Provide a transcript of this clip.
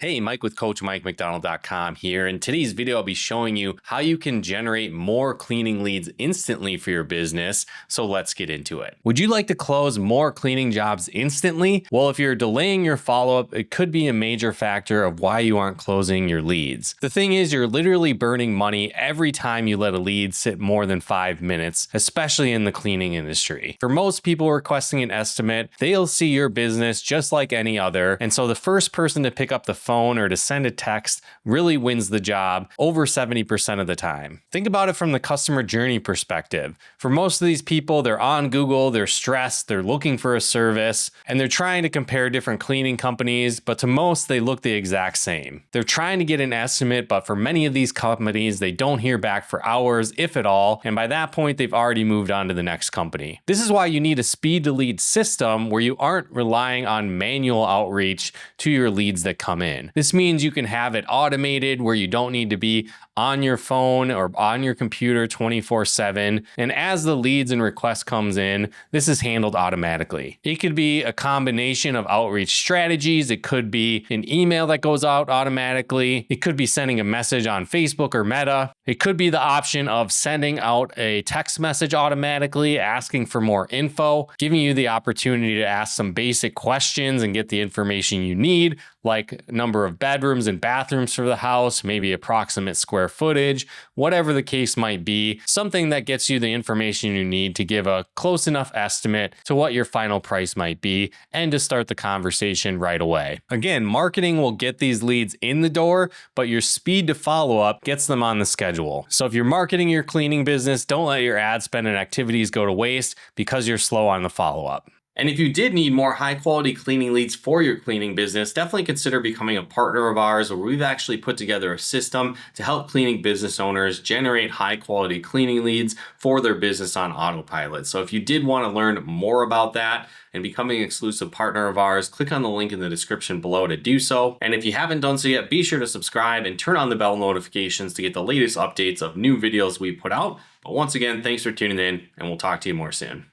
Hey, Mike with CoachMikeMcDonald.com here. In today's video, I'll be showing you how you can generate more cleaning leads instantly for your business. So let's get into it. Would you like to close more cleaning jobs instantly? Well, if you're delaying your follow-up, it could be a major factor of why you aren't closing your leads. The thing is, you're literally burning money every time you let a lead sit more than 5 minutes, especially in the cleaning industry. For most people requesting an estimate, they'll see your business just like any other. And so the first person to pick up the phone or to send a text really wins the job over 70% of the time. Think about it from the customer journey perspective. For most of these people, they're on Google, they're stressed, they're looking for a service, and they're trying to compare different cleaning companies, but to most, they look the exact same. They're trying to get an estimate, but for many of these companies, they don't hear back for hours, if at all, and by that point, they've already moved on to the next company. This is why you need a speed to lead system where you aren't relying on manual outreach to your leads that come in. This means you can have it automated where you don't need to be on your phone or on your computer 24/7. And as the leads and requests comes in, this is handled automatically. It could be a combination of outreach strategies. It could be an email that goes out automatically. It could be sending a message on Facebook or Meta. It could be the option of sending out a text message automatically, asking for more info, giving you the opportunity to ask some basic questions and get the information you need, like number of bedrooms and bathrooms for the house, maybe approximate square footage, whatever the case might be, something that gets you the information you need to give a close enough estimate to what your final price might be and to start the conversation right away. Again, marketing will get these leads in the door, but your speed to follow up gets them on the schedule. So if you're marketing your cleaning business, don't let your ad spend and activities go to waste because you're slow on the follow up. And if you did need more high quality cleaning leads for your cleaning business, definitely consider becoming a partner of ours, where we've actually put together a system to help cleaning business owners generate high quality cleaning leads for their business on autopilot. So if you did want to learn more about that and becoming an exclusive partner of ours, click on the link in the description below to do so. And if you haven't done so yet, be sure to subscribe and turn on the bell notifications to get the latest updates of new videos we put out. But once again, thanks for tuning in, and we'll talk to you more soon.